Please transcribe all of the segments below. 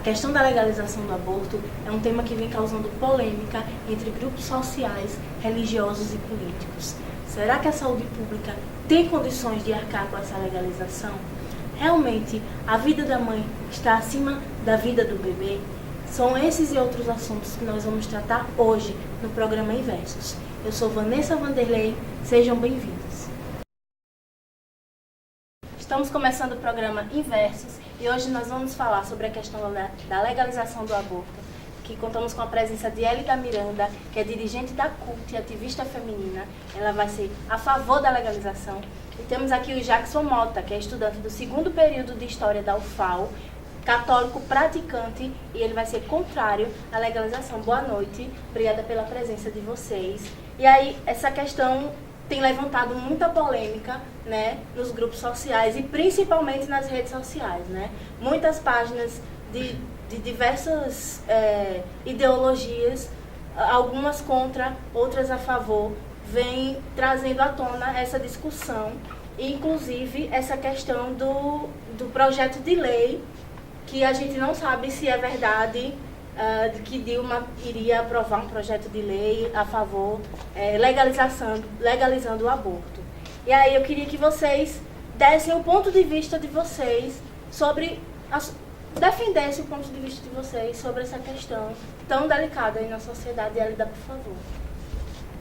questão da legalização do aborto é um tema que vem causando polêmica entre grupos sociais, religiosos e políticos. Será que a saúde pública tem condições de arcar com essa legalização? Realmente, a vida da mãe está acima da vida do bebê? São esses e outros assuntos que nós vamos tratar hoje no programa Inversos. Eu sou Vanessa Vanderlei, sejam bem-vindos. Estamos começando o programa Inversos e hoje nós vamos falar sobre a questão da legalização do aborto, que contamos com a presença de Elida Miranda, que é dirigente da CUT e ativista feminina. Ela vai ser a favor da legalização. E temos aqui o Jackson Mota, que é estudante do 2º período de História da UFAL, católico praticante, e ele vai ser contrário à legalização. Boa noite, obrigada pela presença de vocês. E aí, essa questão tem levantado muita polêmica, né, nos grupos sociais e principalmente nas redes sociais, né? Muitas páginas de diversas ideologias, algumas contra, outras a favor, vêm trazendo à tona essa discussão, inclusive essa questão do projeto de lei, que a gente não sabe se é verdade, que Dilma iria aprovar um projeto de lei a favor, legalizando o aborto. E aí eu queria que vocês dessem o ponto de vista de vocês sobre, defendessem o ponto de vista de vocês sobre essa questão tão delicada aí na sociedade. Elida, por favor.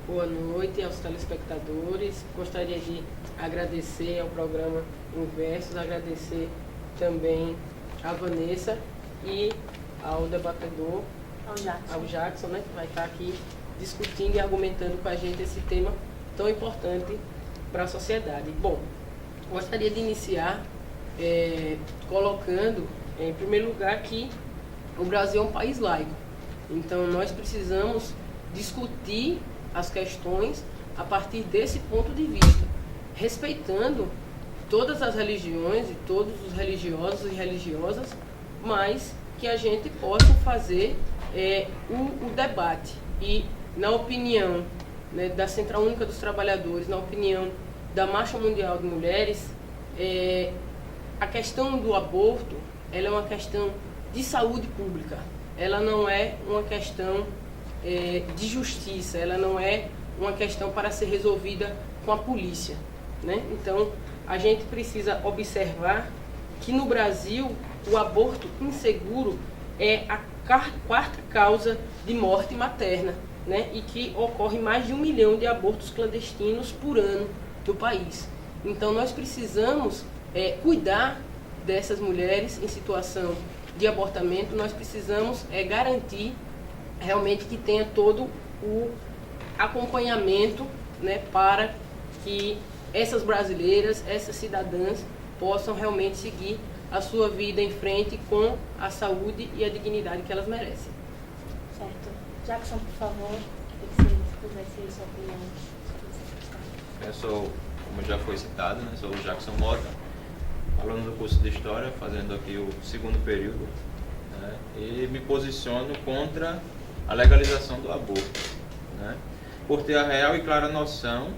Boa noite aos telespectadores. Gostaria de agradecer ao programa Inversos, agradecer também a Vanessa e ao debatedor, ao Jackson, né, que vai estar aqui discutindo e argumentando com a gente esse tema tão importante para a sociedade. Bom, gostaria de iniciar colocando, em primeiro lugar, que o Brasil é um país laico. Então, nós precisamos discutir as questões a partir desse ponto de vista, respeitando todas as religiões e todos os religiosos e religiosas, mas que a gente possa fazer o debate. E, na opinião, né, da Central Única dos Trabalhadores, na opinião da Marcha Mundial de Mulheres, a questão do aborto, ela é uma questão de saúde pública. Ela não é uma questão de justiça, ela não é uma questão para ser resolvida com a polícia, né? Então, a gente precisa observar que no Brasil o aborto inseguro é a quarta causa de morte materna, né? E que ocorre mais de 1 milhão de abortos clandestinos por ano no país. Então nós precisamos cuidar dessas mulheres em situação de abortamento, nós precisamos garantir realmente que tenha todo o acompanhamento, né, para que essas brasileiras, essas cidadãs possam realmente seguir a sua vida em frente com a saúde e a dignidade que elas merecem. Certo. Jackson, por favor, queria que você pusesse aí sua opinião. Eu sou, como já foi citado, né, sou o Jackson Mota, aluno do curso de História, fazendo aqui o 2º período, né, e me posiciono contra a legalização do aborto, né, por ter a real e clara noção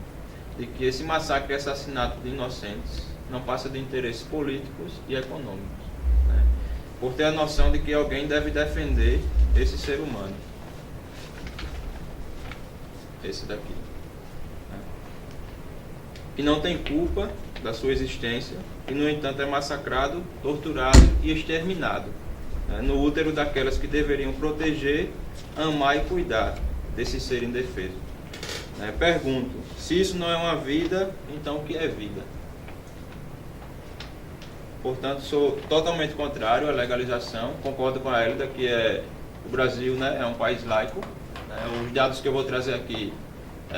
de que esse massacre e assassinato de inocentes não passa de interesses políticos e econômicos, né? Por ter a noção de que alguém deve defender esse ser humano, esse daqui, né? Que não tem culpa da sua existência e, no entanto, é massacrado, torturado e exterminado, né, no útero daquelas que deveriam proteger, amar e cuidar desse ser indefeso. Pergunto, se isso não é uma vida, então o que é vida? Portanto, sou totalmente contrário à legalização, concordo com a Elida que o Brasil, né, é um país laico, né, os dados que eu vou trazer aqui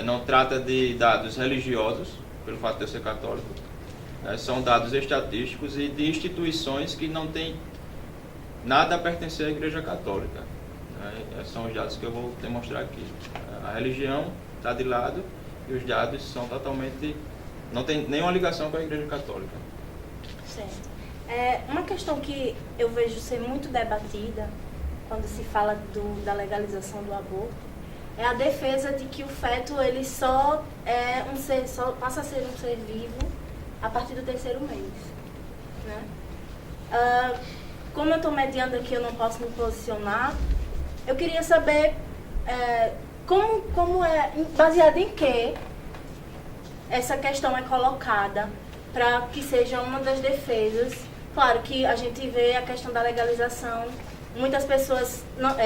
não trata de dados religiosos, pelo fato de eu ser católico, são dados estatísticos e de instituições que não têm nada a pertencer à Igreja Católica, né, são os dados que eu vou demonstrar aqui. A religião está de lado e os dados são totalmente, não tem nenhuma ligação com a Igreja Católica. Certo. Uma questão que eu vejo ser muito debatida quando se fala da legalização do aborto é a defesa de que o feto ele só passa a ser um ser vivo a partir do 3º mês, né? como eu estou mediando aqui, eu não posso me posicionar. Eu queria saber como é, baseado em que essa questão é colocada para que seja uma das defesas. Claro que a gente vê a questão da legalização, muitas pessoas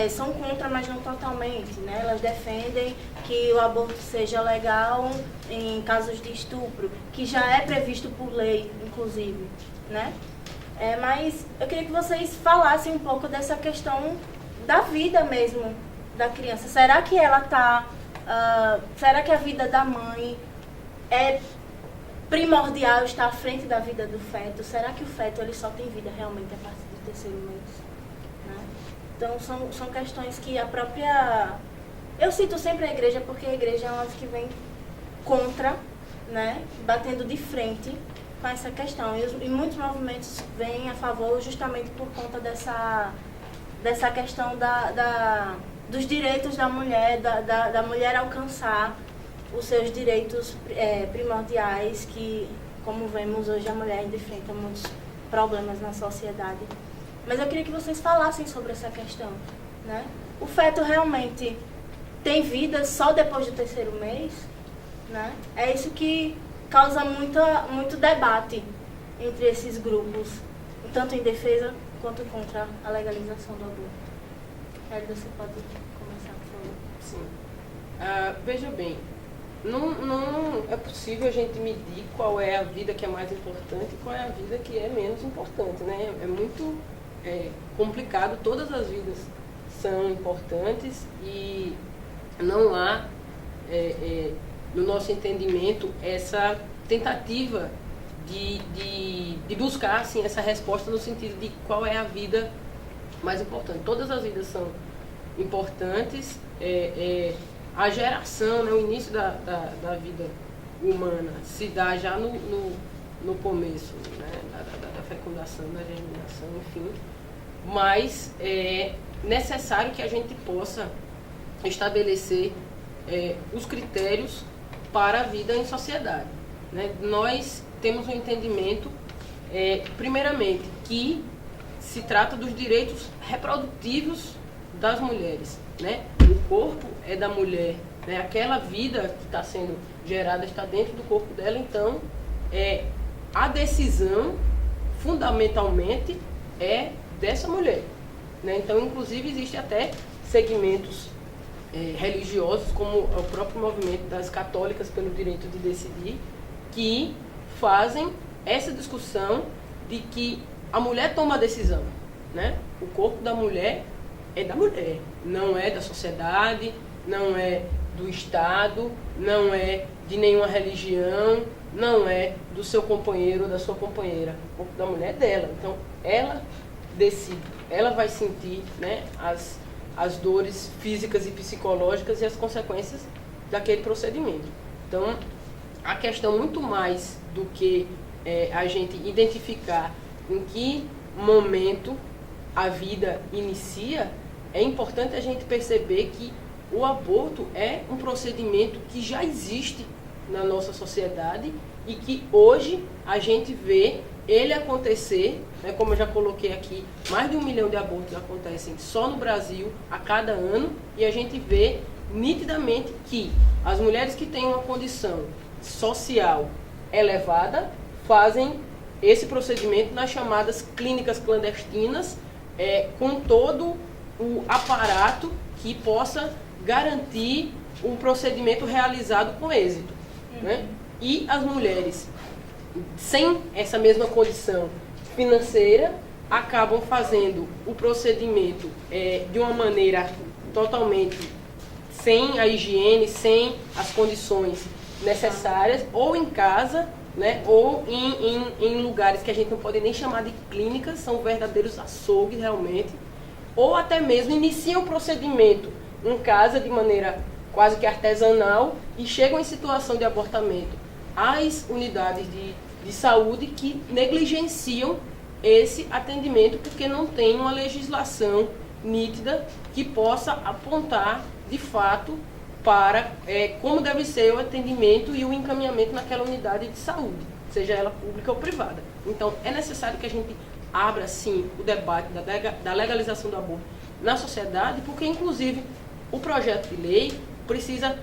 são contra, mas não totalmente, né? Elas defendem que o aborto seja legal em casos de estupro, que já é previsto por lei, inclusive, né? Mas eu queria que vocês falassem um pouco dessa questão da vida mesmo da criança. Será que ela será que a vida da mãe é primordial, está à frente da vida do feto? Será que o feto ele só tem vida realmente a partir do 3º mês? Né? Então são questões que a própria... Eu cito sempre a igreja porque a igreja é uma que vem contra, né? Batendo de frente com essa questão. E muitos movimentos vêm a favor justamente por conta dessa questão dos direitos da mulher, da mulher alcançar os seus direitos primordiais, que, como vemos hoje, a mulher ainda enfrenta muitos problemas na sociedade. Mas eu queria que vocês falassem sobre essa questão, né? O feto realmente tem vida só depois do 3º mês? Né? É isso que causa muito debate entre esses grupos, tanto em defesa quanto contra a legalização do aborto. Hélida, você pode começar, por favor? Sim. Veja bem, não é possível a gente medir qual é a vida que é mais importante e qual é a vida que é menos importante, né? É muito complicado, todas as vidas são importantes e não há, no nosso entendimento, essa tentativa de buscar assim, essa resposta no sentido de qual é a vida mais importante. Todas as vidas são importantes. A geração, né, o início da vida humana se dá já no começo, né, da fecundação, da germinação, enfim. Mas é necessário que a gente possa estabelecer os critérios para a vida em sociedade. Né? Nós temos um entendimento, primeiramente, que se trata dos direitos reprodutivos das mulheres. Né? O corpo é da mulher, né? Aquela vida que está sendo gerada está dentro do corpo dela, então a decisão, fundamentalmente, é dessa mulher. Né? Então, inclusive, existe até segmentos religiosos, como o próprio movimento das católicas pelo direito de decidir, que fazem essa discussão de que a mulher toma a decisão. Né? O corpo da mulher é da mulher, não é da sociedade, não é do Estado, não é de nenhuma religião, não é do seu companheiro ou da sua companheira. O corpo da mulher é dela, então ela decide, ela vai sentir, né, as dores físicas e psicológicas e as consequências daquele procedimento. Então, a questão muito mais do que a gente identificar em que momento a vida inicia, é importante a gente perceber que o aborto é um procedimento que já existe na nossa sociedade e que hoje a gente vê ele acontecer, né, como eu já coloquei aqui, mais de 1 milhão de abortos acontecem só no Brasil a cada ano, e a gente vê nitidamente que as mulheres que têm uma condição social elevada fazem esse procedimento nas chamadas clínicas clandestinas, com todo o aparato que possa garantir um procedimento realizado com êxito. Né? E as mulheres, sem essa mesma condição financeira, acabam fazendo o procedimento de uma maneira totalmente sem a higiene, sem as condições necessárias, ou em casa, né, ou em lugares que a gente não pode nem chamar de clínicas, são verdadeiros açougues realmente, ou até mesmo iniciam o procedimento em casa de maneira quase que artesanal e chegam em situação de abortamento às unidades de saúde que negligenciam esse atendimento porque não tem uma legislação nítida que possa apontar de fato para como deve ser o atendimento e o encaminhamento naquela unidade de saúde, seja ela pública ou privada. Então, é necessário que a gente abra, sim, o debate da legalização do aborto na sociedade, porque, inclusive, o projeto de lei precisa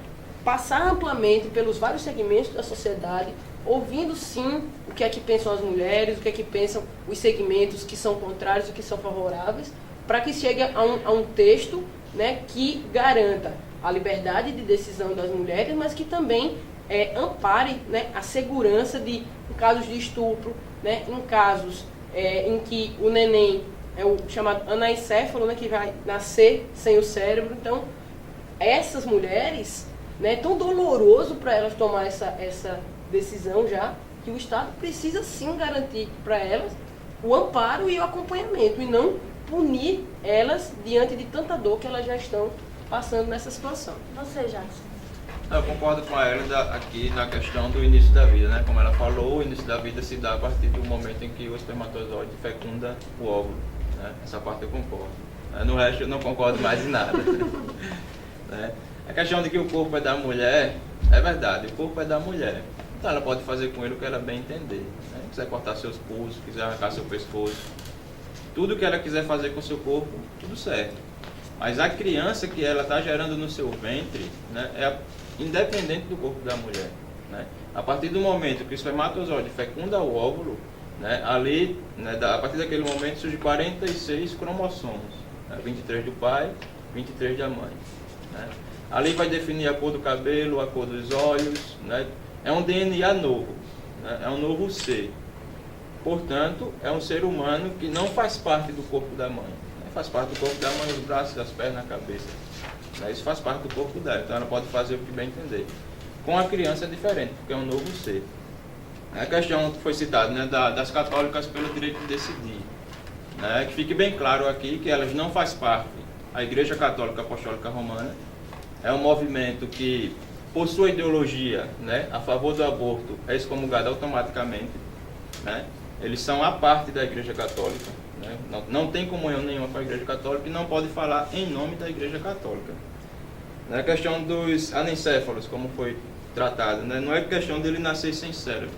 passar amplamente pelos vários segmentos da sociedade, ouvindo, sim, o que é que pensam as mulheres, o que é que pensam os segmentos que são contrários e que são favoráveis, para que chegue a um texto, né, que garanta a liberdade de decisão das mulheres, mas que também ampare, né, a segurança em casos de estupro, né, em casos em que o neném é o chamado anencéfalo, né, que vai nascer sem o cérebro. Então, essas mulheres, né, é tão doloroso para elas tomar essa decisão já, que o Estado precisa sim garantir para elas o amparo e o acompanhamento, e não punir elas diante de tanta dor que elas já estão passando nessa situação. Você, Jackson? Eu concordo com a Elida aqui na questão do início da vida, né? Como ela falou, o início da vida se dá a partir do momento em que o espermatozoide fecunda o óvulo, né? Essa parte eu concordo. No resto eu não concordo mais em nada. Né? A questão de que o corpo é da mulher, é verdade, o corpo é da mulher. Então ela pode fazer com ele o que ela bem entender. Né? Quiser cortar seus pulsos, quiser arrancar seu pescoço, tudo que ela quiser fazer com o seu corpo, tudo certo. Mas a criança que ela está gerando no seu ventre, né, é independente do corpo da mulher. Né? A partir do momento que o espermatozoide fecunda o óvulo, né, ali, né, a partir daquele momento surge 46 cromossomos. Né, 23 do pai, 23 da mãe. Né? Ali vai definir a cor do cabelo, a cor dos olhos. Né? É um DNA novo, né? É um novo ser. Portanto, é um ser humano que não faz parte do corpo da mãe. Né? Faz parte do corpo da mãe, os braços, as pernas, a cabeça. Né? Isso faz parte do corpo dela, então ela pode fazer o que bem entender. Com a criança é diferente, porque é um novo ser. A questão que foi citada, né, das católicas pelo direito de decidir. Né? Que fique bem claro aqui que elas não fazem parte. A Igreja Católica Apostólica Romana é um movimento que, por sua ideologia, né, a favor do aborto, é excomungado automaticamente. Né? Eles são a parte da Igreja Católica. Né? Não tem comunhão nenhuma com a Igreja Católica e não pode falar em nome da Igreja Católica. A questão dos anencéfalos, como foi tratado, né? Não é questão dele nascer sem cérebro.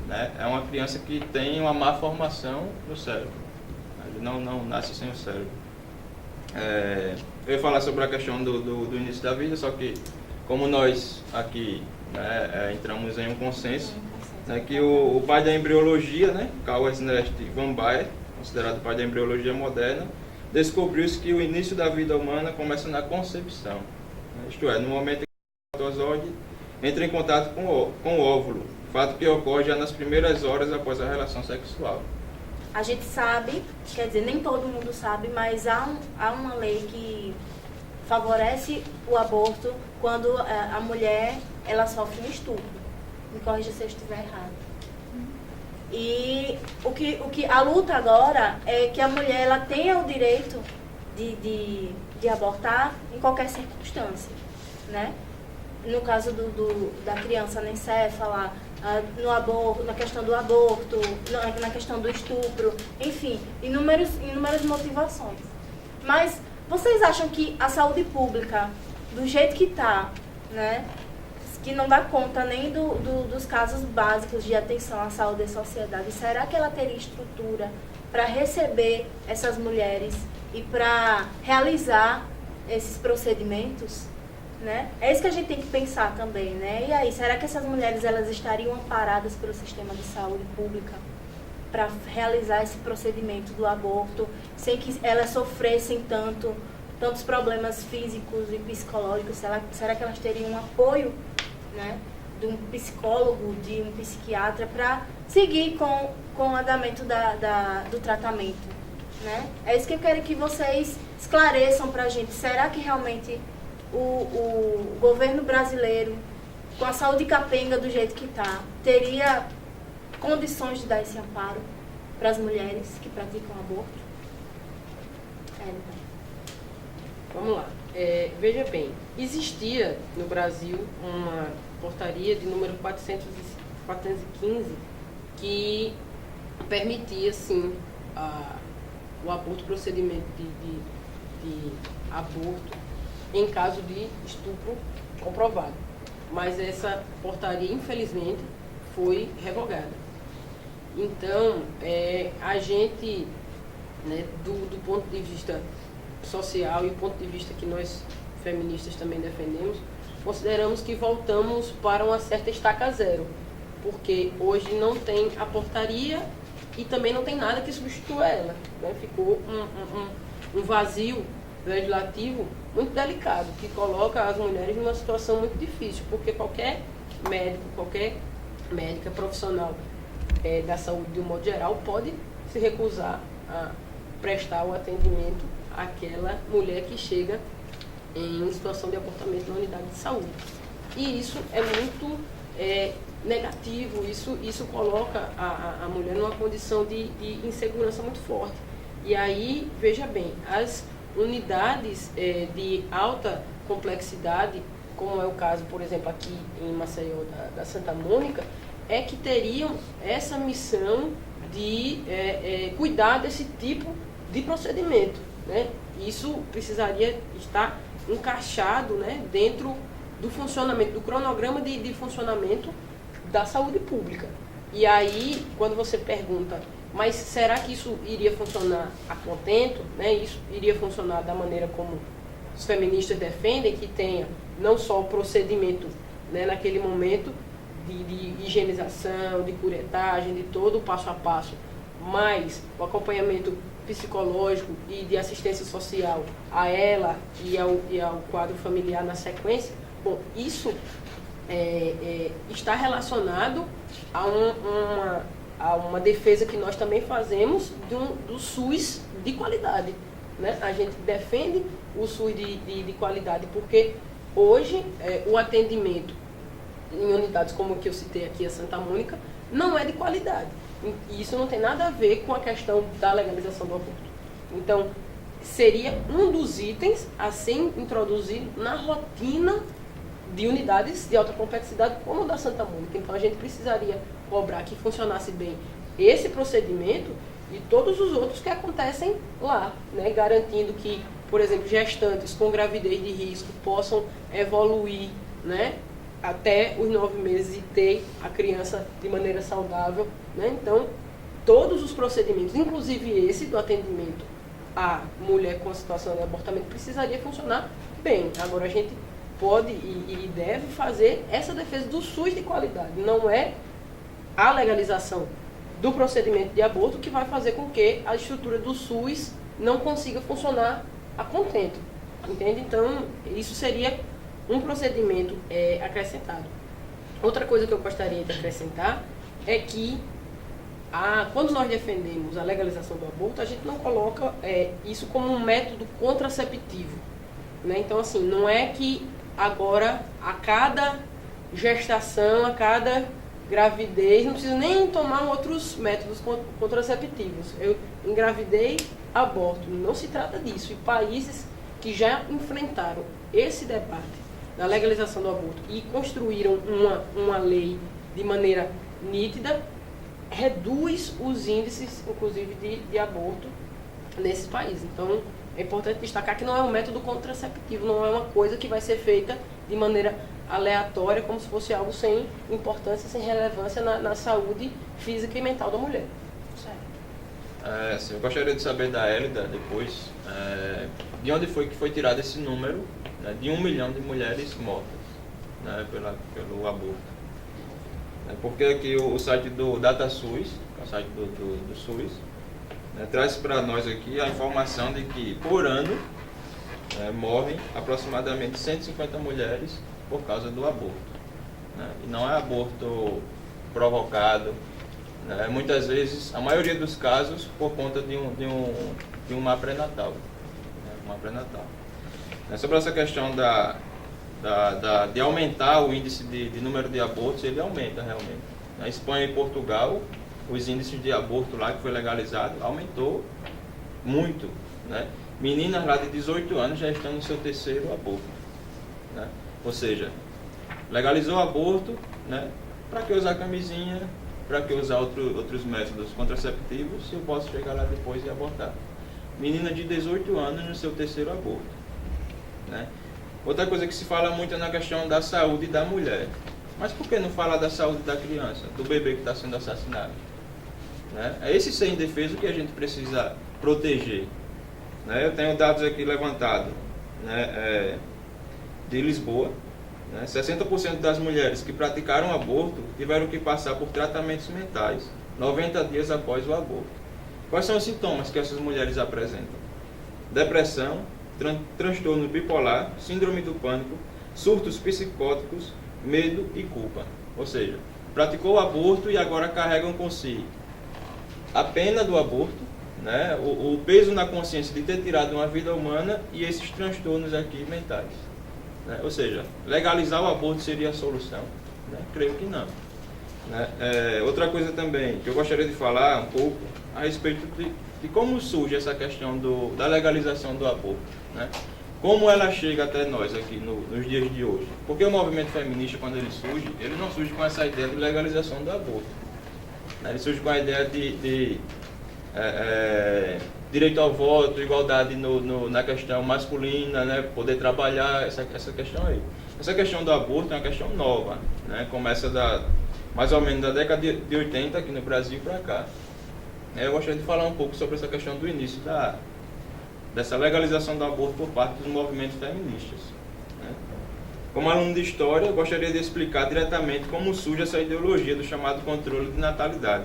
Né? É uma criança que tem uma má formação no cérebro. Ele não nasce sem o cérebro. Eu ia falar sobre a questão do início da vida, só que como nós aqui, né, entramos em um consenso, né, que o pai da embriologia, né, Carl Ernst von Baer, considerado o pai da embriologia moderna, descobriu-se que o início da vida humana começa na concepção. Né, isto é, no momento em que o espermatozoide entra em contato com o óvulo, fato que ocorre já nas primeiras horas após a relação sexual. A gente sabe, quer dizer, nem todo mundo sabe, mas há uma lei que favorece o aborto quando a mulher ela sofre um estupro. Me corrija se eu estiver errado. E o que a luta agora é que a mulher ela tenha o direito de abortar em qualquer circunstância, né? No caso da criança anencéfala, no aborto, na questão do aborto, na questão do estupro, enfim, inúmeras motivações. Mas vocês acham que a saúde pública, do jeito que está, né, que não dá conta nem dos casos básicos de atenção à saúde e sociedade, será que ela teria estrutura para receber essas mulheres e para realizar esses procedimentos? Né? É isso que a gente tem que pensar também, né? E aí, será que essas mulheres elas estariam amparadas pelo sistema de saúde pública para realizar esse procedimento do aborto sem que elas sofressem tantos problemas físicos e psicológicos? Será que elas teriam um apoio, né, de um psicólogo, de um psiquiatra para seguir com o andamento do tratamento? Né? É isso que eu quero que vocês esclareçam para a gente. Será que realmente o governo brasileiro, com a saúde capenga do jeito que está, teria condições de dar esse amparo para as mulheres que praticam aborto? Vamos lá. Veja bem, existia no Brasil uma portaria de número 415 que permitia, sim, o aborto, procedimento de aborto em caso de estupro comprovado. Mas essa portaria, infelizmente, foi revogada. Então, a gente, né, do ponto de vista social e o ponto de vista que nós feministas também defendemos, consideramos que voltamos para uma certa estaca zero, porque hoje não tem a portaria e também não tem nada que substitua ela, né? Ficou um vazio legislativo muito delicado, que coloca as mulheres numa situação muito difícil, porque qualquer médico, qualquer médica profissional da saúde de um modo geral pode se recusar a prestar o atendimento àquela mulher que chega em situação de abortamento na unidade de saúde. E isso é muito negativo, isso coloca a mulher numa condição de insegurança muito forte. E aí, veja bem, as unidades de alta complexidade, como é o caso, por exemplo, aqui em Maceió, da Santa Mônica, que teriam essa missão de cuidar desse tipo de procedimento, né? Isso precisaria estar encaixado, né, dentro do funcionamento, do cronograma de funcionamento da saúde pública. E aí, quando você pergunta, mas será que isso iria funcionar a contento, né? Isso iria funcionar da maneira como os feministas defendem, que tenha não só o procedimento, né, naquele momento de higienização, de curetagem, de todo o passo a passo, mas o acompanhamento psicológico e de assistência social a ela e ao quadro familiar na sequência. Bom, isso está relacionado a uma defesa que nós também fazemos do SUS de qualidade, né? A gente defende o SUS de qualidade porque hoje o atendimento em unidades como que eu citei aqui, a Santa Mônica, não é de qualidade. E isso não tem nada a ver com a questão da legalização do aborto. Então, seria um dos itens a ser introduzido na rotina de unidades de alta complexidade como a da Santa Mônica. Então, a gente precisaria cobrar que funcionasse bem esse procedimento e todos os outros que acontecem lá, né? Garantindo que, por exemplo, gestantes com gravidez de risco possam evoluir, né, até os 9 meses e ter a criança de maneira saudável, né? Então, todos os procedimentos, inclusive esse do atendimento à mulher com a situação de abortamento, precisaria funcionar bem. Agora, a gente pode e deve fazer essa defesa do SUS de qualidade. Não é a legalização do procedimento de aborto que vai fazer com que a estrutura do SUS não consiga funcionar a contento. Entende? Então, isso seria um procedimento acrescentado. Outra coisa que eu gostaria de acrescentar é que quando nós defendemos a legalização do aborto, a gente não coloca isso como um método contraceptivo, né? Então, assim, não é que agora a cada gestação, a cada gravidez, não precisa nem tomar outros métodos contraceptivos. Eu engravidei, aborto. Não se trata disso. E países que já enfrentaram esse debate da legalização do aborto e construíram uma lei de maneira nítida, reduz os índices, inclusive, de aborto nesses países. Então, é importante destacar que não é um método contraceptivo, não é uma coisa que vai ser feita de maneira aleatória, como se fosse algo sem importância, sem relevância na saúde física e mental da mulher. Eu gostaria de saber da Hélida, depois, de onde foi que foi tirado esse número, né, de 1 milhão de mulheres mortas, né, pelo aborto. Porque aqui o site do DataSUS, que é o site do SUS, né, traz para nós aqui a informação de que, por ano, morrem aproximadamente 150 mulheres por causa do aborto, né? E não é aborto provocado, né? Muitas vezes, a maioria dos casos, por conta de uma pré-natal, né? Uma pré-natal. Sobre essa questão de aumentar o índice de número de abortos, ele aumenta realmente. Na Espanha e Portugal, os índices de aborto lá que foi legalizado aumentou muito, né? Meninas lá de 18 anos já estão no seu 3º aborto, né? Ou seja, legalizou o aborto, né? Para que usar camisinha, para que usar outros métodos contraceptivos, se eu posso chegar lá depois e abortar. Menina de 18 anos no seu 3º aborto, né? Outra coisa que se fala muito é na questão da saúde da mulher. Mas por que não falar da saúde da criança, do bebê que está sendo assassinado? né? É esse ser indefeso que a gente precisa proteger. Né? Eu tenho dados aqui levantados, né, de Lisboa. 60% das mulheres que praticaram aborto tiveram que passar por tratamentos mentais 90 dias após o aborto. Quais são os sintomas que essas mulheres apresentam? Depressão, transtorno bipolar, síndrome do pânico, surtos psicóticos, medo e culpa. Ou seja, praticou o aborto e agora carregam com si a pena do aborto, né, o peso na consciência de ter tirado uma vida humana e esses transtornos aqui mentais. Né? Ou seja, legalizar o aborto seria a solução? Né? Creio que não. Né? Outra coisa também que eu gostaria de falar um pouco a respeito de como surge essa questão da legalização do aborto. Né? Como ela chega até nós aqui nos dias de hoje. Porque o movimento feminista, quando ele não surge com essa ideia de legalização do aborto. Né? Ele surge com a ideia de direito ao voto, igualdade na questão masculina, né, poder trabalhar, essa questão aí. Essa questão do aborto é uma questão nova, né, começa mais ou menos da década de 80 aqui no Brasil para cá. Eu gostaria de falar um pouco sobre essa questão do início dessa legalização do aborto por parte dos movimentos feministas. Né. Como aluno de História, eu gostaria de explicar diretamente como surge essa ideologia do chamado controle de natalidade.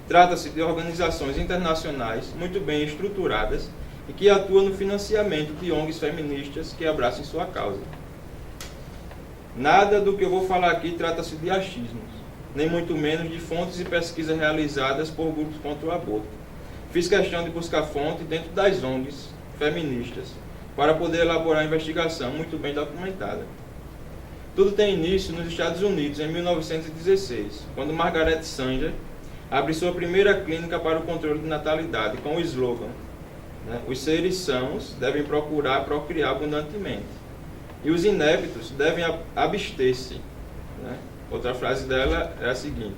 Trata-se de organizações internacionais muito bem estruturadas e que atuam no financiamento de ONGs feministas que abraçem sua causa. Nada do que eu vou falar aqui trata-se de achismos, nem muito menos de fontes e pesquisas realizadas por grupos contra o aborto. Fiz questão de buscar fonte dentro das ONGs feministas para poder elaborar uma investigação muito bem documentada. Tudo tem início nos Estados Unidos, em 1916, quando Margaret Sanger abre sua primeira clínica para o controle de natalidade, com o slogan, né, os seres sãos devem procriar abundantemente, e os ineptos devem abster-se. Né? Outra frase dela é a seguinte: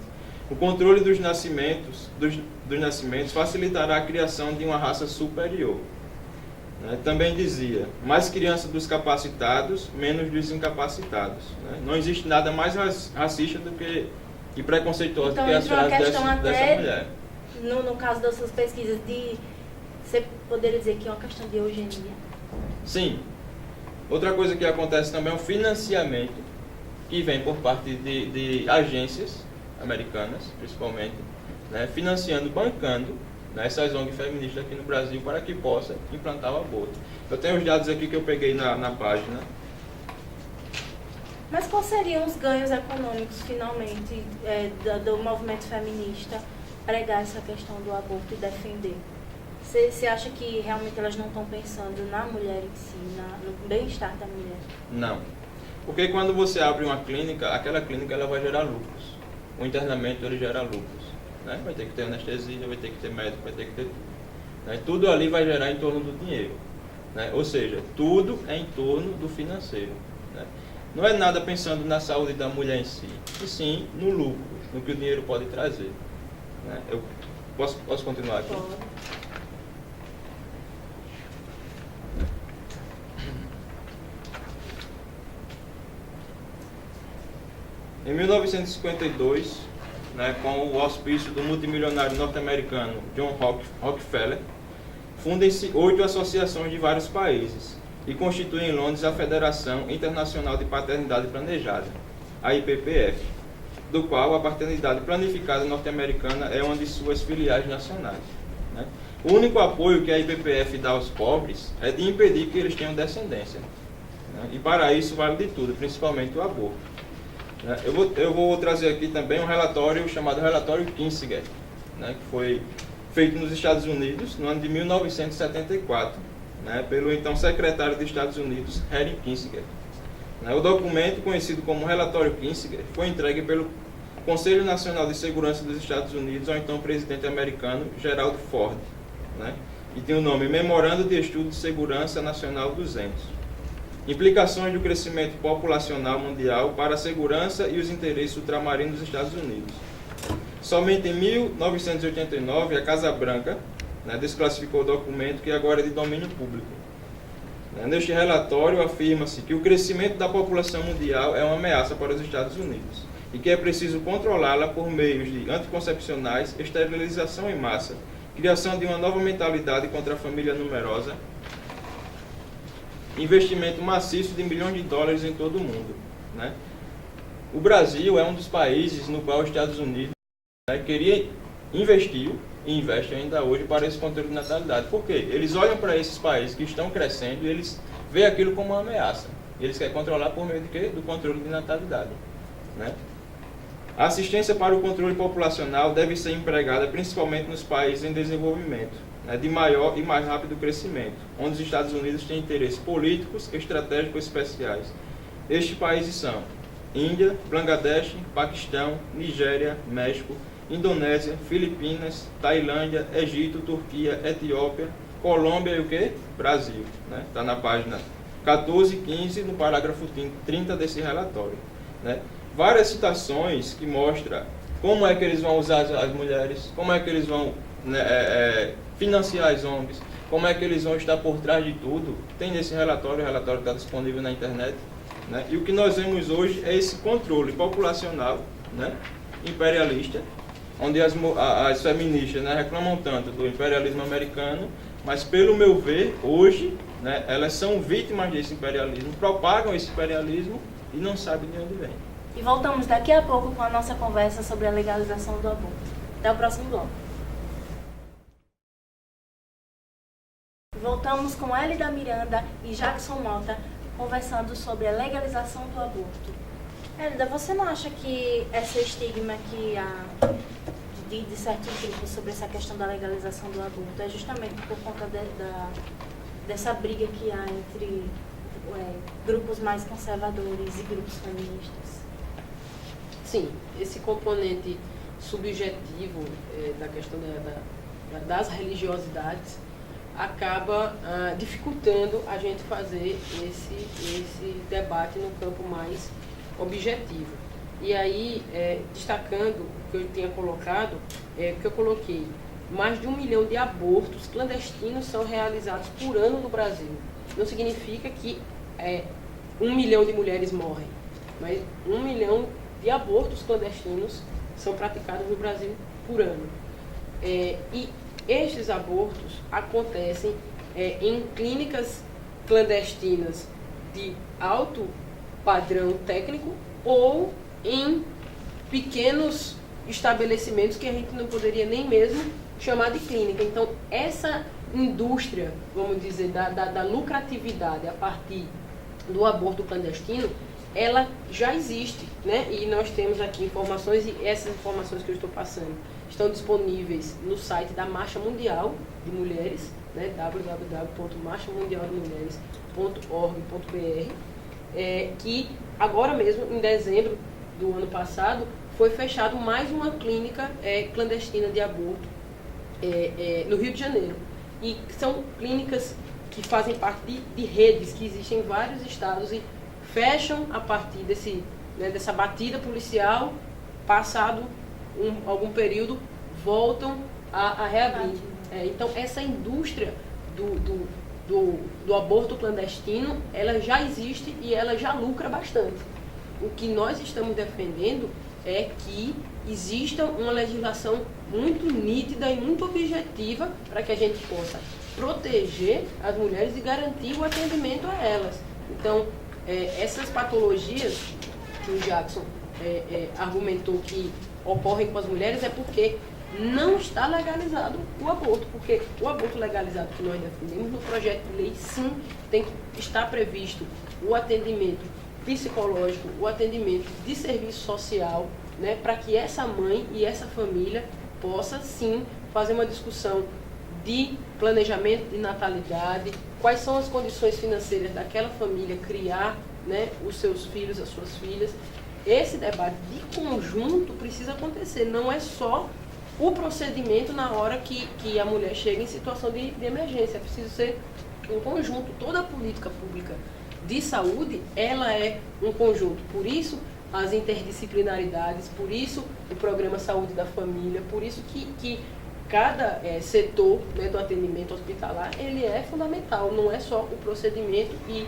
o controle dos nascimentos facilitará a criação de uma raça superior. Né? Também dizia, mais crianças dos capacitados, menos dos incapacitados. Né? Não existe nada mais racista do que e preconceituosa então, do que as frases dessa mulher. No caso das suas pesquisas, você poderia dizer que é uma questão de eugenia? Sim. Outra coisa que acontece também é o financiamento que vem por parte de agências americanas, principalmente, né, financiando, bancando, né, essas ONGs feministas aqui no Brasil para que possa implantar o aborto. Eu tenho os dados aqui que eu peguei na página. Mas quais seriam os ganhos econômicos, finalmente, do movimento feminista pregar essa questão do aborto e defender? Você acha que realmente elas não estão pensando na mulher em si, no bem-estar da mulher? Não. Porque quando você abre uma clínica, aquela clínica ela vai gerar lucros. O internamento ele gera lucros. Né? Vai ter que ter anestesia, vai ter que ter médico, vai ter que ter tudo. Né? Tudo ali vai gerar em torno do dinheiro. Né? Ou seja, tudo é em torno do financeiro. Né? Não é nada pensando na saúde da mulher em si, e sim no lucro, no que o dinheiro pode trazer. Né? Eu posso continuar aqui? Pode. Em 1952, né, com o auspício do multimilionário norte-americano John Rockefeller, fundem-se 8 associações de vários países e constituem em Londres a Federação Internacional de Paternidade Planejada, a IPPF, do qual a paternidade planificada norte-americana é uma de suas filiais nacionais. Né? O único apoio que a IPPF dá aos pobres é de impedir que eles tenham descendência. Né? E para isso vale de tudo, principalmente o aborto. Né? Eu vou trazer aqui também um relatório chamado Relatório Kissinger, né? Que foi feito nos Estados Unidos no ano de 1974. Né, pelo então secretário dos Estados Unidos, Henry Kissinger. O documento, conhecido como Relatório Kissinger, foi entregue pelo Conselho Nacional de Segurança dos Estados Unidos ao então presidente americano, Gerald Ford, né, e tem o nome Memorando de Estudo de Segurança Nacional 200. Implicações do crescimento populacional mundial para a segurança e os interesses ultramarinos dos Estados Unidos. Somente em 1989, a Casa Branca, né, desclassificou o documento, que agora é de domínio público. Neste relatório afirma-se que o crescimento da população mundial é uma ameaça para os Estados Unidos e que é preciso controlá-la por meios de anticoncepcionais, esterilização em massa, criação de uma nova mentalidade contra a família numerosa, investimento maciço de milhões de dólares em todo o mundo, né? O Brasil é um dos países no qual os Estados Unidos, né, investiu e investe ainda hoje para esse controle de natalidade. Por quê? Eles olham para esses países que estão crescendo e eles veem aquilo como uma ameaça. Eles querem controlar por meio de quê? Do controle de natalidade, né? A assistência para o controle populacional deve ser empregada principalmente nos países em desenvolvimento, né, de maior e mais rápido crescimento, onde os Estados Unidos têm interesses políticos estratégicos especiais. Estes países são Índia, Bangladesh, Paquistão, Nigéria, México, Indonésia, Filipinas, Tailândia, Egito, Turquia, Etiópia, Colômbia e o quê? Brasil. Está na página 14 e 15, no parágrafo 30 desse relatório, né? Várias citações que mostram como é que eles vão usar as mulheres, como é que eles vão, né, financiar as ONGs, como é que eles vão estar por trás de tudo. Tem nesse relatório, o relatório está disponível na internet, né? E o que nós vemos hoje é esse controle populacional, né, imperialista, onde as feministas, né, reclamam tanto do imperialismo americano, mas pelo meu ver, hoje, né, elas são vítimas desse imperialismo, propagam esse imperialismo e não sabem de onde vem. E voltamos daqui a pouco com a nossa conversa sobre a legalização do aborto. Até o próximo bloco. Voltamos com Hélida Miranda e Jackson Mota conversando sobre a legalização do aborto. Hélida, você não acha que esse estigma que há de certos grupos sobre essa questão da legalização do aborto é justamente por conta dessa briga que há entre grupos mais conservadores e grupos feministas? Sim, esse componente subjetivo da questão das religiosidades acaba dificultando a gente fazer esse debate no campo mais objetivo. E aí, destacando o que eu tinha colocado, que eu coloquei, mais de 1 milhão de abortos clandestinos são realizados por ano no Brasil. Não significa que 1 milhão de mulheres morrem, mas 1 milhão de abortos clandestinos são praticados no Brasil por ano. E estes abortos acontecem em clínicas clandestinas de alto padrão técnico ou em pequenos estabelecimentos que a gente não poderia nem mesmo chamar de clínica. Então, essa indústria, vamos dizer, da lucratividade a partir do aborto clandestino, ela já existe, né? E nós temos aqui informações, e essas informações que eu estou passando estão disponíveis no site da Marcha Mundial de Mulheres, né? www.marchammundialdemulheres.org.br, que agora mesmo, em dezembro do ano passado, foi fechado mais uma clínica clandestina de aborto no Rio de Janeiro. E são clínicas que fazem parte de redes que existem em vários estados e fecham a partir dessa batida policial, passado algum período, voltam a reabrir. Então, essa indústria do aborto clandestino, ela já existe e ela já lucra bastante. O que nós estamos defendendo é que exista uma legislação muito nítida e muito objetiva para que a gente possa proteger as mulheres e garantir o atendimento a elas. Então, essas patologias que o Jackson argumentou que ocorrem com as mulheres é porque não está legalizado o aborto, porque o aborto legalizado que nós defendemos no projeto de lei, sim, tem que estar previsto o atendimento psicológico, o atendimento de serviço social, né, para que essa mãe e essa família possa, sim, fazer uma discussão de planejamento de natalidade, quais são as condições financeiras daquela família criar, né, os seus filhos, as suas filhas. Esse debate de conjunto precisa acontecer, não é só o procedimento na hora que a mulher chega em situação de emergência, é preciso ser um conjunto. Toda a política pública de saúde, ela é um conjunto, por isso as interdisciplinaridades, por isso o programa Saúde da Família, por isso que cada setor, né, do atendimento hospitalar, ele é fundamental, não é só o procedimento e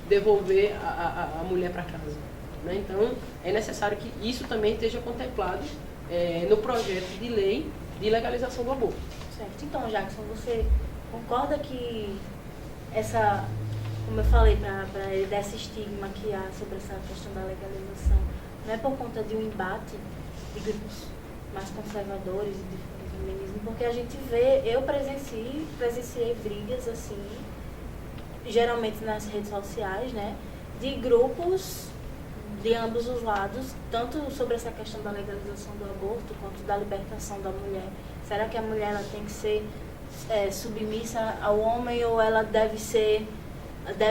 devolver a mulher para casa. né? Então, é necessário que isso também esteja contemplado no projeto de lei de legalização do aborto. Certo. Então, Jackson, você concorda que essa, como eu falei, para ele, desse estigma que há sobre essa questão da legalização, não é por conta de um embate de grupos mais conservadores e de feminismo, porque a gente vê, eu presenciei brigas assim, geralmente nas redes sociais, né, de grupos de ambos os lados, tanto sobre essa questão da legalização do aborto quanto da libertação da mulher. Será que a mulher ela tem que ser submissa ao homem ou ela deve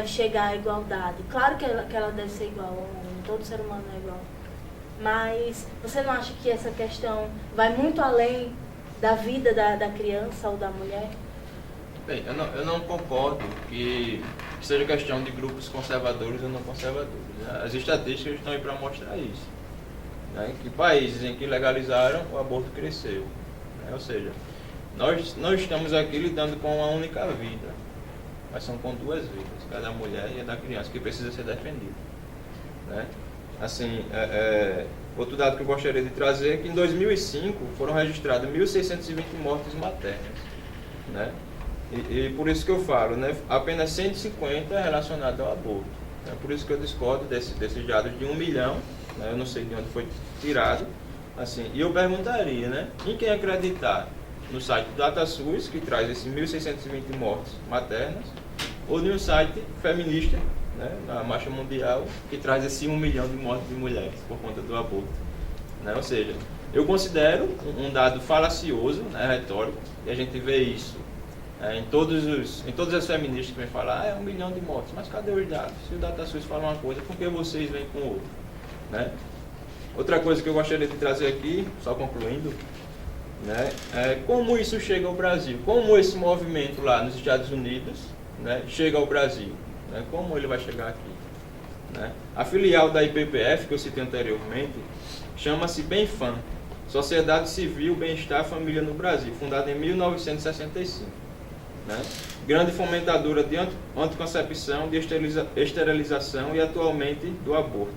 chegar à igualdade? Claro que ela deve ser igual ao homem, todo ser humano é igual. Mas você não acha que essa questão vai muito além da vida da criança ou da mulher? Bem, eu não concordo que seja questão de grupos conservadores ou não conservadores. As estatísticas estão aí para mostrar isso. Né? Que países em que legalizaram, o aborto cresceu. Né? Ou seja, nós não estamos aqui lidando com uma única vida, mas são com duas vidas, a da mulher e a da criança, que precisa ser defendida. Né? Assim, outro dado que eu gostaria de trazer é que em 2005 foram registradas 1.620 mortes maternas. Né? E por isso que eu falo, né, apenas 150 relacionadas ao aborto. É por isso que eu discordo desses dados de 1 milhão, né, eu não sei de onde foi tirado. Assim, e eu perguntaria, né, em quem acreditar? No site do DataSUS, que traz esses 1.620 mortes maternas, ou de um site feminista, né, na Marcha Mundial, que traz esse 1 milhão de mortes de mulheres por conta do aborto. Né? Ou seja, eu considero um dado falacioso, né, retórico, e a gente vê isso em todas as feministas que vêm falar, é 1 milhão de mortes, mas cadê os dados? Se o DataSUS fala uma coisa, por que vocês vêm com outra? Né? Outra coisa que eu gostaria de trazer aqui, só concluindo, né, é como isso chega ao Brasil, como esse movimento lá nos Estados Unidos, né, chega ao Brasil, né, como ele vai chegar aqui. Né? A filial da IPPF, que eu citei anteriormente, chama-se BENFAM, Sociedade Civil Bem-Estar Família no Brasil, fundada em 1965. Né? Grande fomentadora de anticoncepção, de esterilização e atualmente do aborto.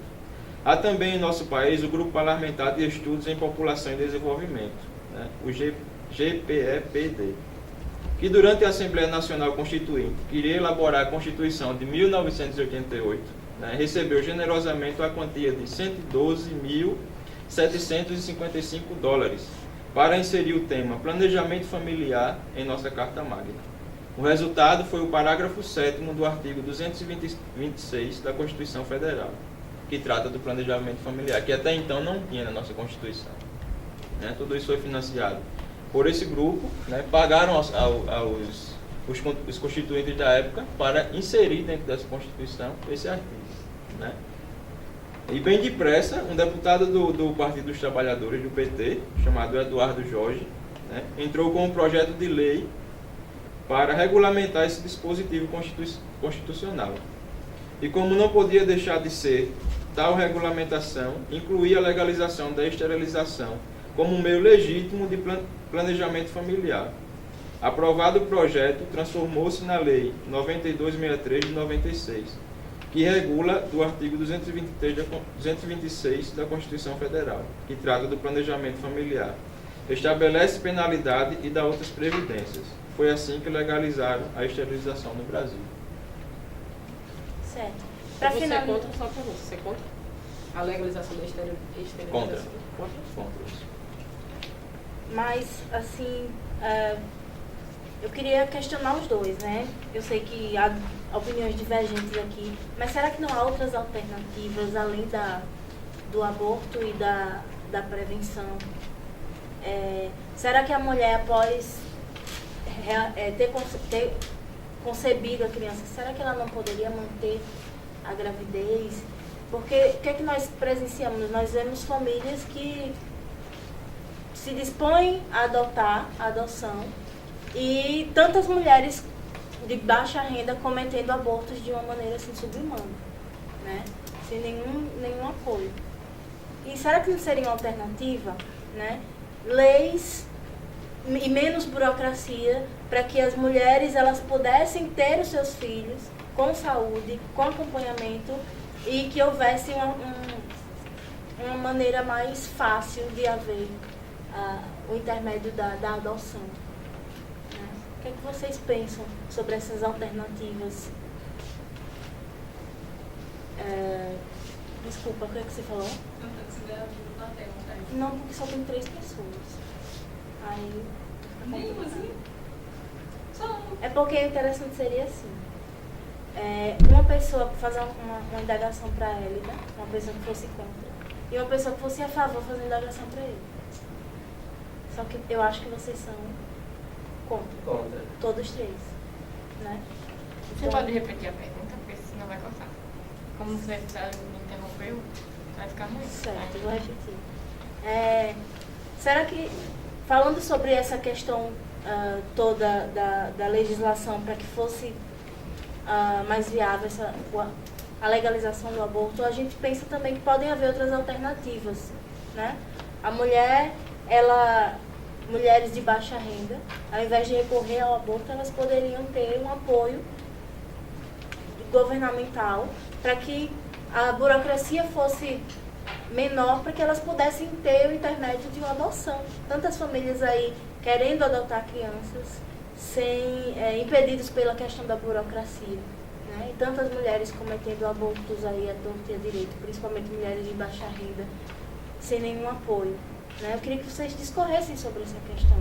Há também em nosso país o Grupo Parlamentar de Estudos em População e Desenvolvimento, né? O GPEPD, que durante a Assembleia Nacional Constituinte, que iria elaborar a Constituição de 1988, né, recebeu generosamente a quantia de $112.755 para inserir o tema Planejamento Familiar em nossa Carta Magna. O resultado foi o parágrafo 7º do artigo 226 da Constituição Federal, que trata do planejamento familiar, que até então não tinha na nossa Constituição. Né? Tudo isso foi financiado por esse grupo, né? Pagaram os constituintes da época para inserir dentro dessa Constituição esse artigo. Né? E bem depressa, um deputado do Partido dos Trabalhadores, do PT, chamado Eduardo Jorge, né? Entrou com um projeto de lei para regulamentar esse dispositivo constitucional. E como não podia deixar de ser, tal regulamentação incluía a legalização da esterilização como um meio legítimo de planejamento familiar. Aprovado o projeto, transformou-se na Lei 9263 de 96, que regula do artigo 226 da Constituição Federal, que trata do planejamento familiar. Estabelece penalidade e dá outras previdências. Foi assim que legalizaram a esterilização no Brasil. Certo. Para finalizar, só para você, contra a legalização da esterilização? Contra. Contra. Mas, assim, eu queria questionar os dois, né? Eu sei que há opiniões divergentes aqui, mas será que não há outras alternativas além do aborto e da prevenção? Será que a mulher, após ter concebido a criança, será que ela não poderia manter a gravidez? Porque o que é que nós presenciamos? Nós vemos famílias que se dispõem a adotar, a adoção, e tantas mulheres de baixa renda cometendo abortos de uma maneira assim subhumana, né? Sem nenhum apoio. E será que não seria uma alternativa, né? Leis e menos burocracia para que as mulheres elas pudessem ter os seus filhos com saúde, com acompanhamento e que houvesse uma maneira mais fácil de haver o intermédio da adoção. Né? O que é que vocês pensam sobre essas alternativas? Desculpa, o que é que você falou? Não, porque só tem 3 pessoas. Aí... É porque o interessante seria assim. Uma pessoa fazer uma indagação para a Hélida, uma pessoa que fosse contra, e uma pessoa que fosse a favor fazer indagação para ele. Só que eu acho que vocês são contra. Todos 3. Né? Você pode repetir a pergunta, porque senão vai cortar. Como você me interrompeu, vai ficar ruim. Certo, eu vou repetir. Será que, falando sobre essa questão toda da legislação para que fosse mais viável a legalização do aborto, a gente pensa também que podem haver outras alternativas, né? A mulher, mulheres de baixa renda, ao invés de recorrer ao aborto, elas poderiam ter um apoio governamental para que a burocracia fosse menor, para que elas pudessem ter o intermédio de uma adoção. Tantas famílias aí querendo adotar crianças, impedidos pela questão da burocracia. Né? E tantas mulheres cometendo abortos aí à torta e à direita, principalmente mulheres de baixa renda, sem nenhum apoio. Né? Eu queria que vocês discorressem sobre essa questão.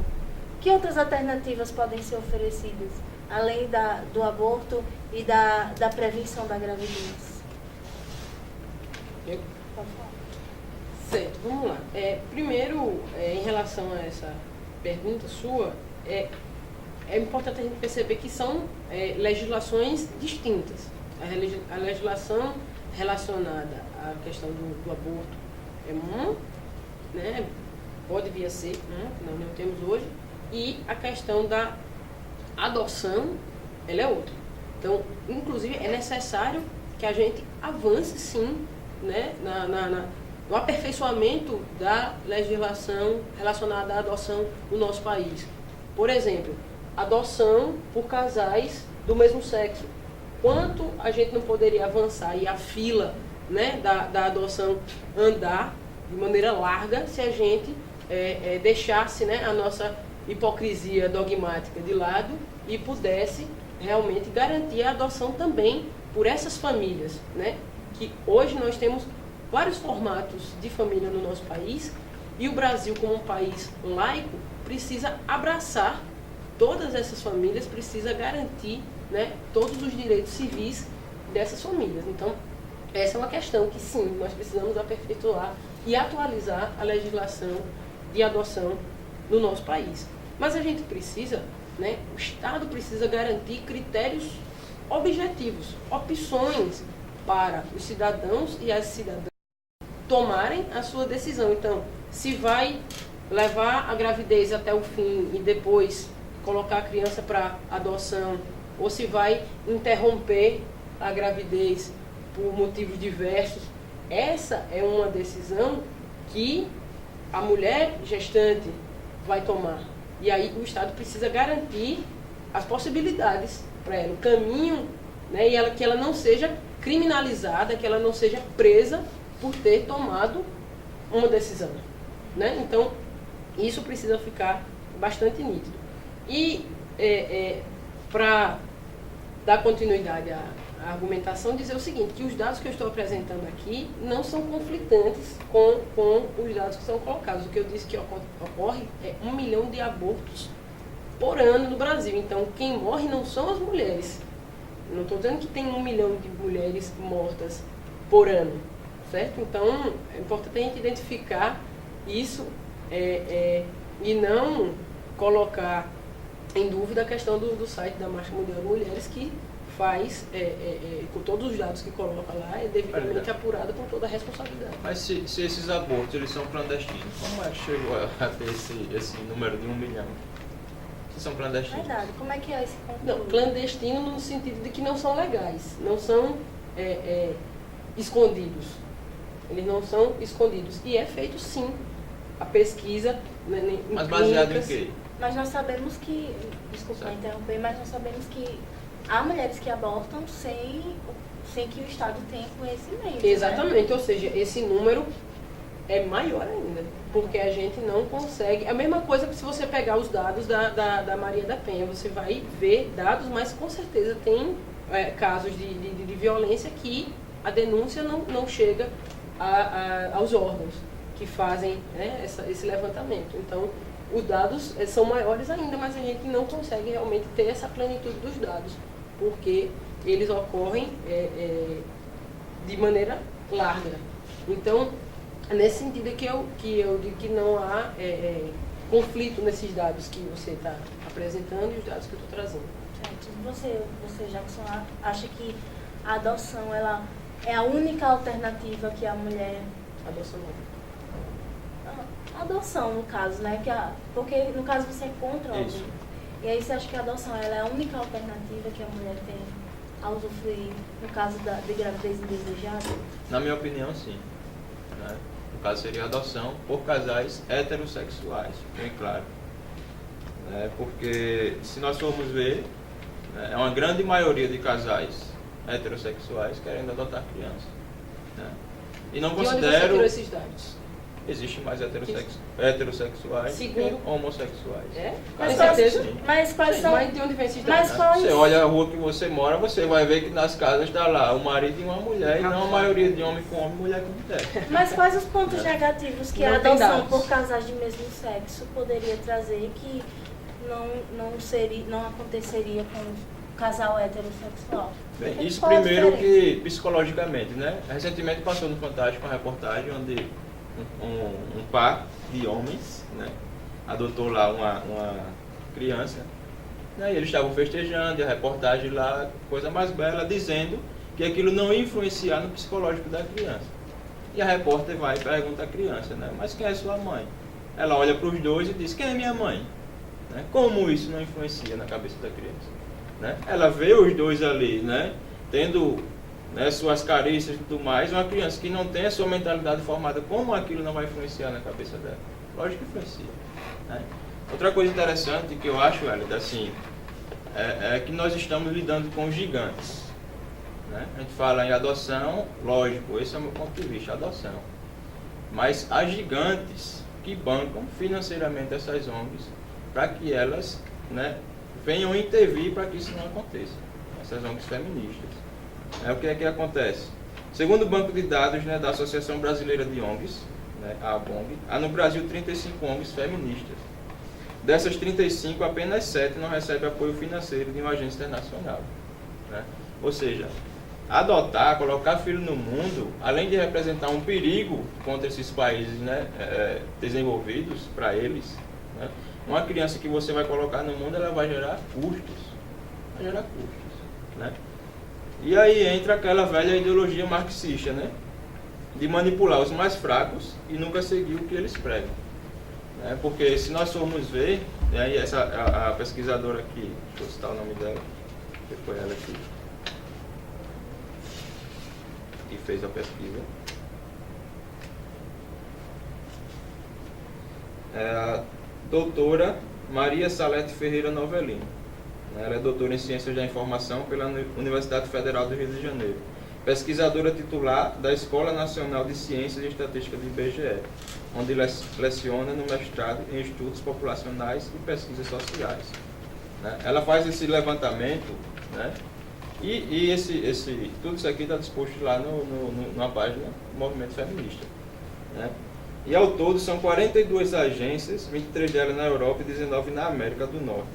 Que outras alternativas podem ser oferecidas, além do aborto e da prevenção da gravidez? Pode falar. Certo, vamos lá. Primeiro, em relação a essa pergunta sua, é importante a gente perceber que são legislações distintas. A legislação relacionada à questão do aborto é uma, né, pode vir a ser uma, que nós não temos hoje, e a questão da adoção, ela é outra. Então, inclusive, é necessário que a gente avance, sim, né, no aperfeiçoamento da legislação relacionada à adoção no nosso país. Por exemplo, adoção por casais do mesmo sexo. Quanto a gente não poderia avançar e a fila, né, da adoção andar de maneira larga se a gente deixasse, né, a nossa hipocrisia dogmática de lado e pudesse realmente garantir a adoção também por essas famílias, né, que hoje nós temos vários formatos de família no nosso país e o Brasil, como um país laico, precisa abraçar todas essas famílias, precisa garantir, né, todos os direitos civis dessas famílias. Então, essa é uma questão que, sim, nós precisamos aperfeiçoar e atualizar a legislação de adoção no nosso país. Mas a gente precisa, né, o Estado precisa garantir critérios objetivos, opções para os cidadãos e as cidadãs tomarem a sua decisão. Então, se vai levar a gravidez até o fim e depois colocar a criança para adoção, ou se vai interromper a gravidez por motivos diversos, essa é uma decisão que a mulher gestante vai tomar. E aí o Estado precisa garantir as possibilidades para ela, o caminho, né, e que ela não seja criminalizada, que ela não seja presa por ter tomado uma decisão, né? Então, isso precisa ficar bastante nítido. E para dar continuidade à argumentação, dizer o seguinte, que os dados que eu estou apresentando aqui não são conflitantes com os dados que são colocados. O que eu disse que ocorre é 1 milhão de abortos por ano no Brasil. Então, quem morre não são as mulheres. Eu não estou dizendo que tem 1 milhão de mulheres mortas por ano. Certo? Então, é importante a gente identificar isso e não colocar em dúvida a questão do site da Marcha Mundial de Mulheres, que faz, com todos os dados que coloca lá, é devidamente apurado com toda a responsabilidade. Mas se esses abortos eles são clandestinos, como é que chegou a ter esse número de 1 milhão? Se são clandestinos? Verdade, como é que é esse conteúdo? Não, clandestino no sentido de que não são legais, não são escondidos. Eles não são escondidos. E é feito, sim, a pesquisa. Mas baseado em quê? Mas nós sabemos que, desculpa interromper, mas nós sabemos que há mulheres que abortam sem que o Estado tenha conhecimento. Exatamente, né? Ou seja, esse número é maior ainda, porque a gente não consegue. É a mesma coisa que se você pegar os dados da Maria da Penha, você vai ver dados, mas com certeza tem casos de violência que a denúncia não chega aos órgãos que fazem, né, esse levantamento. Então, os dados são maiores ainda, mas a gente não consegue realmente ter essa plenitude dos dados, porque eles ocorrem de maneira larga. Então, é nesse sentido que eu digo que não há conflito nesses dados que você está apresentando e os dados que eu estou trazendo. Certo. Você, Jackson, acha que a adoção ela é a única alternativa que a mulher... Adoção não. Adoção, no caso, né? Porque, no caso, você encontra alguém. Isso. E aí você acha que a adoção ela é a única alternativa que a mulher tem a usufruir, no caso de gravidez indesejada? Na minha opinião, sim. Né? No caso, seria a adoção por casais heterossexuais, bem claro. Porque, se nós formos ver, é uma grande maioria de casais heterossexuais querendo adotar crianças. Né? E não De onde você considero... tirou esses dados? Existem mais heterossexuais do que homossexuais. É? Mas Com quais- certeza? Mas quais são... Mas de onde vem esses Mas dados? quais... Você olha a rua que você mora, você vai ver que nas casas está lá o marido e uma mulher, e não a maioria de homem com homem, mulher com mulher. Mas quais os pontos negativos que Não a tem adoção dados. por casais de mesmo sexo poderia trazer que não aconteceria com um casal heterossexual? Bem, isso Qual a primeiro diferença? que psicologicamente, né? Recentemente passou no Fantástico uma reportagem onde um par de homens, né, adotou lá uma criança, né, e eles estavam festejando, e a reportagem lá, coisa mais bela, dizendo que aquilo não ia influenciar no psicológico da criança. E a repórter vai e pergunta à criança, né, mas quem é sua mãe? Ela olha para os dois e diz, quem é minha mãe? Né, como isso não influencia na cabeça da criança? Né? Ela vê os dois ali, né, tendo, né, suas carícias e tudo mais, uma criança que não tem a sua mentalidade formada, como aquilo não vai influenciar na cabeça dela? Lógico que influencia. Né? Outra coisa interessante que eu acho, Hélida, assim, é que nós estamos lidando com gigantes. Né? A gente fala em adoção, lógico, esse é o meu ponto de vista, adoção. Mas há gigantes que bancam financeiramente essas ONGs para que elas, né, venham intervir para que isso não aconteça. Essas ONGs feministas. O que é que acontece? Segundo o banco de dados, né, da Associação Brasileira de ONGs, né, a ABONG, há no Brasil 35 ONGs feministas. Dessas 35, apenas 7 não recebem apoio financeiro de uma agência internacional. Né? Ou seja, adotar, colocar filho no mundo, além de representar um perigo contra esses países, né, desenvolvidos para eles, né, uma criança que você vai colocar no mundo, ela vai gerar custos. Vai gerar custos. Né? E aí entra aquela velha ideologia marxista, né? De manipular os mais fracos e nunca seguir o que eles pregam. Né? Porque se nós formos ver, aí a pesquisadora aqui, deixa eu citar o nome dela, que foi ela que fez a pesquisa. É a doutora Maria Salete Ferreira Novelino. Ela é doutora em Ciências da Informação pela Universidade Federal do Rio de Janeiro. Pesquisadora titular da Escola Nacional de Ciências e Estatística do IBGE, onde leciona no mestrado em Estudos Populacionais e Pesquisas Sociais. Né? Ela faz esse levantamento, né? E tudo isso aqui está disposto lá na página do Movimento Feminista. Né? E ao todo são 42 agências, 23 delas na Europa e 19 na América do Norte.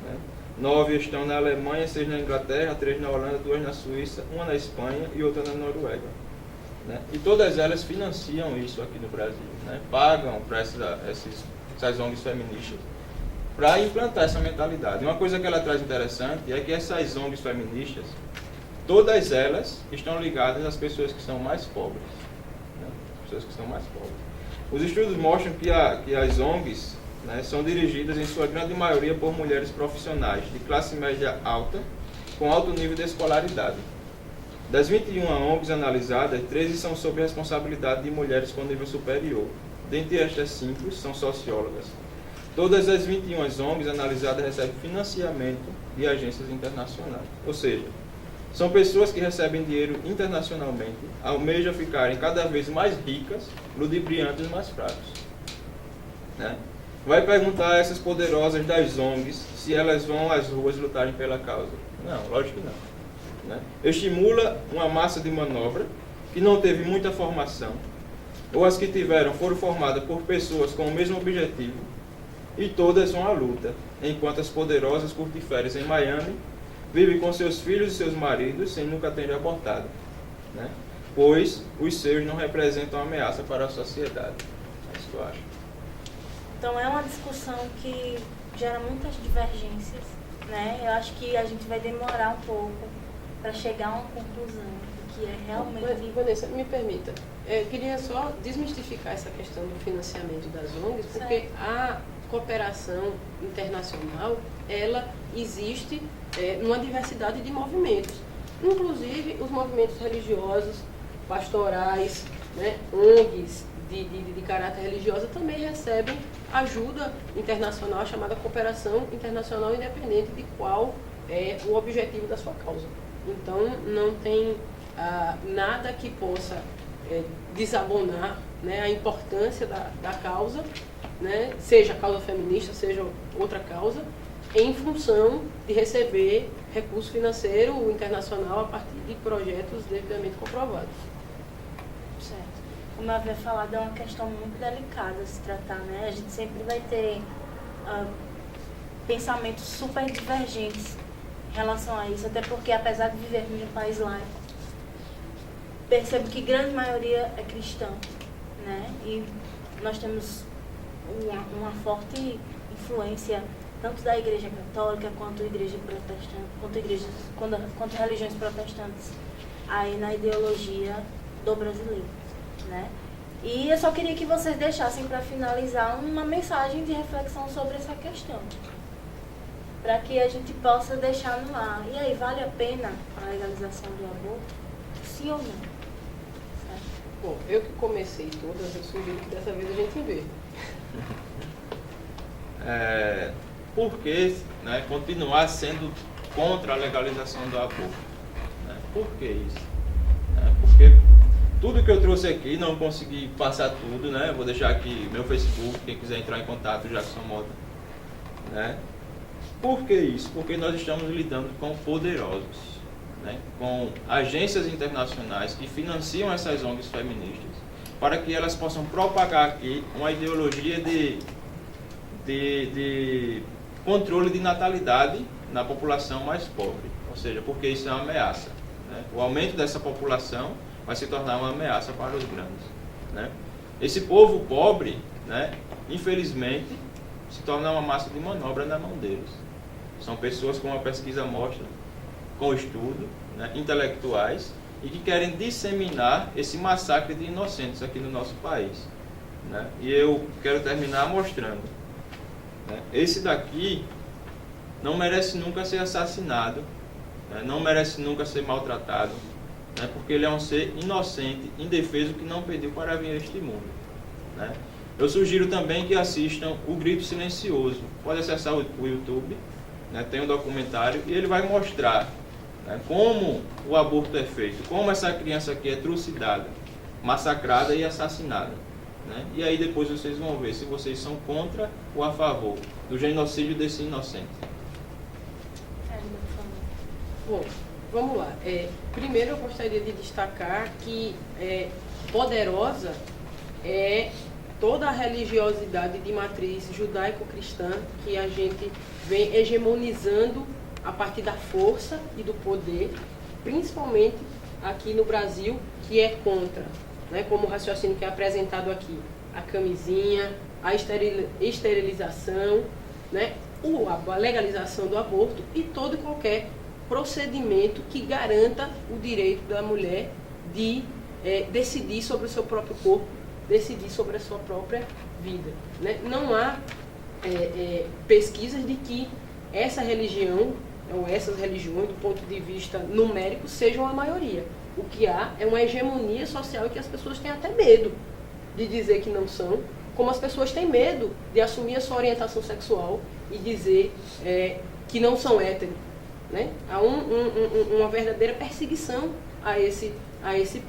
Né? 9 estão na Alemanha, 6 na Inglaterra, 3 na Holanda, 2 na Suíça, 1 na Espanha e outra na Noruega. Né? E todas elas financiam isso aqui no Brasil. Né? Pagam para essas ONGs feministas para implantar essa mentalidade. Uma coisa que ela traz interessante é que essas ONGs feministas, todas elas estão ligadas às pessoas que são mais pobres. Né? Pessoas que são mais pobres. Os estudos mostram que as ONGs, né, são dirigidas em sua grande maioria por mulheres profissionais de classe média alta, com alto nível de escolaridade. Das 21 ONGs analisadas, 13 são sob responsabilidade de mulheres com nível superior. Dentre estas 5 são sociólogas. Todas as 21 ONGs analisadas recebem financiamento de agências internacionais. Ou seja, São pessoas que recebem dinheiro internacionalmente, almejam ficarem cada vez mais ricas, ludibriando os mais fracos. Né? Vai perguntar a essas poderosas das ONGs se elas vão às ruas lutarem pela causa. Não, lógico que não. Né? Estimula uma massa de manobra que não teve muita formação, ou as que tiveram foram formadas por pessoas com o mesmo objetivo, e todas vão à luta, enquanto as poderosas curtem férias em Miami, vivem com seus filhos e seus maridos sem nunca terem abortado, né? Pois os seus não representam ameaça para a sociedade. É isso que eu acho. Então é uma discussão que gera muitas divergências, né? Eu acho que a gente vai demorar um pouco para chegar a uma conclusão, que é realmente... Vanessa, me permita, eu queria só desmistificar essa questão do financiamento das ONGs, porque certo. a cooperação internacional, ela existe numa diversidade de movimentos, inclusive os movimentos religiosos, pastorais, né, ONGs de caráter religioso também recebem ajuda internacional chamada Cooperação Internacional Independente, de qual é o objetivo da sua causa. Então, não tem nada que possa desabonar, né, a importância da causa, né, seja a causa feminista, seja outra causa, em função de receber recurso financeiro internacional a partir de projetos devidamente comprovados. Certo. Como eu havia falado, é uma questão muito delicada a se tratar, né? A gente sempre vai ter pensamentos super divergentes em relação a isso, até porque, apesar de vivermos em um país laico, percebo que grande maioria é cristã, né? E nós temos uma forte influência tanto da Igreja Católica quanto Igreja Protestante, quanto religiões protestantes aí na ideologia do brasileiro, né? E eu só queria que vocês deixassem para finalizar uma mensagem de reflexão sobre essa questão, para que a gente possa deixar no ar. E aí, vale a pena a legalização do aborto? Sim ou não? Certo? Bom, eu que comecei todas, eu sugiro que dessa vez a gente vê. Por que, né, continuar sendo contra a legalização do aborto? Né? Por que isso? Porque tudo que eu trouxe aqui, não consegui passar tudo, né? Vou deixar aqui meu Facebook, quem quiser entrar em contato, Jackson Mota. Né? Por que isso? Porque nós estamos lidando com poderosos, né? Com agências internacionais que financiam essas ONGs feministas para que elas possam propagar aqui uma ideologia de controle de natalidade na população mais pobre. Ou seja, porque isso é uma ameaça. Né? O aumento dessa população vai se tornar uma ameaça para os grandes. Né? Esse povo pobre, né, infelizmente, se torna uma massa de manobra na mão deles. São pessoas, como a pesquisa mostra, com estudo, né, intelectuais, e que querem disseminar esse massacre de inocentes aqui no nosso país. Né? E eu quero terminar mostrando. Né? Esse daqui não merece nunca ser assassinado, né? Não merece nunca ser maltratado, né? Porque ele é um ser inocente, indefeso, que não pediu para vir a este mundo. Né? Eu sugiro também que assistam O Grito Silencioso. Pode acessar o YouTube, né? Tem um documentário e ele vai mostrar, né, como o aborto é feito, como essa criança aqui é trucidada, massacrada e assassinada. Né? E aí depois vocês vão ver se vocês são contra ou a favor do genocídio desse inocente. Bom, vamos lá. Primeiro eu gostaria de destacar que poderosa é toda a religiosidade de matriz judaico-cristã que a gente vem hegemonizando a partir da força e do poder, principalmente aqui no Brasil, que é contra, né, como o raciocínio que é apresentado aqui, a camisinha, a esterilização, né, a legalização do aborto e todo e qualquer procedimento que garanta o direito da mulher de decidir sobre o seu próprio corpo, decidir sobre a sua própria vida. Né? Não há pesquisas de que essa religião ou essas religiões, do ponto de vista numérico, sejam a maioria. O que há é uma hegemonia social e que as pessoas têm até medo de dizer que não são, como as pessoas têm medo de assumir a sua orientação sexual e dizer que não são héteros. né? Há uma verdadeira perseguição a esse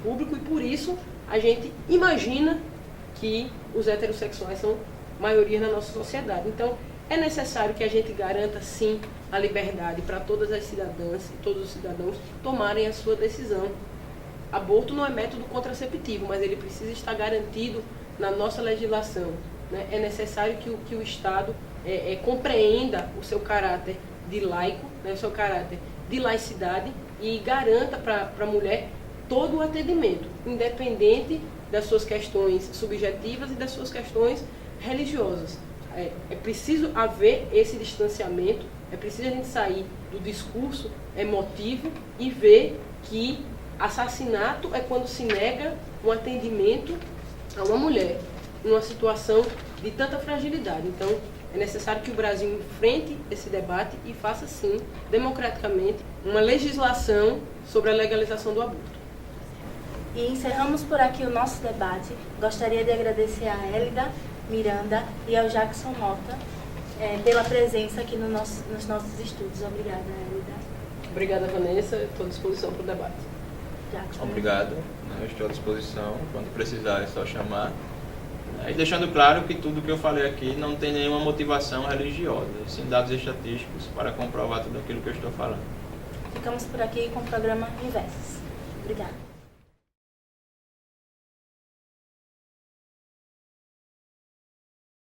público, e por isso a gente imagina que os heterossexuais são maioria na nossa sociedade. Então, é necessário que a gente garanta, sim, a liberdade para todas as cidadãs e todos os cidadãos tomarem a sua decisão. Aborto não é método contraceptivo, mas ele precisa estar garantido na nossa legislação, né? É necessário que o Estado compreenda o seu caráter de laico, né, o seu caráter de laicidade, e garanta para a mulher todo o atendimento, independente das suas questões subjetivas e das suas questões religiosas. É preciso haver esse distanciamento, é preciso a gente sair do discurso emotivo e ver que assassinato é quando se nega um atendimento a uma mulher numa situação de tanta fragilidade. Então, é necessário que o Brasil enfrente esse debate e faça, sim, democraticamente, uma legislação sobre a legalização do aborto. E encerramos por aqui o nosso debate. Gostaria de agradecer a Hélida Miranda e ao Jackson Mota pela presença aqui nos nossos estudos. Obrigada, Hélida. Obrigada, Vanessa. Estou à disposição para o debate. Jackson. Obrigado. Eu estou à disposição. Quando precisar é só chamar. E deixando claro que tudo que eu falei aqui não tem nenhuma motivação religiosa, sim dados estatísticos para comprovar tudo aquilo que eu estou falando. Ficamos por aqui com o programa Inversos. Obrigada.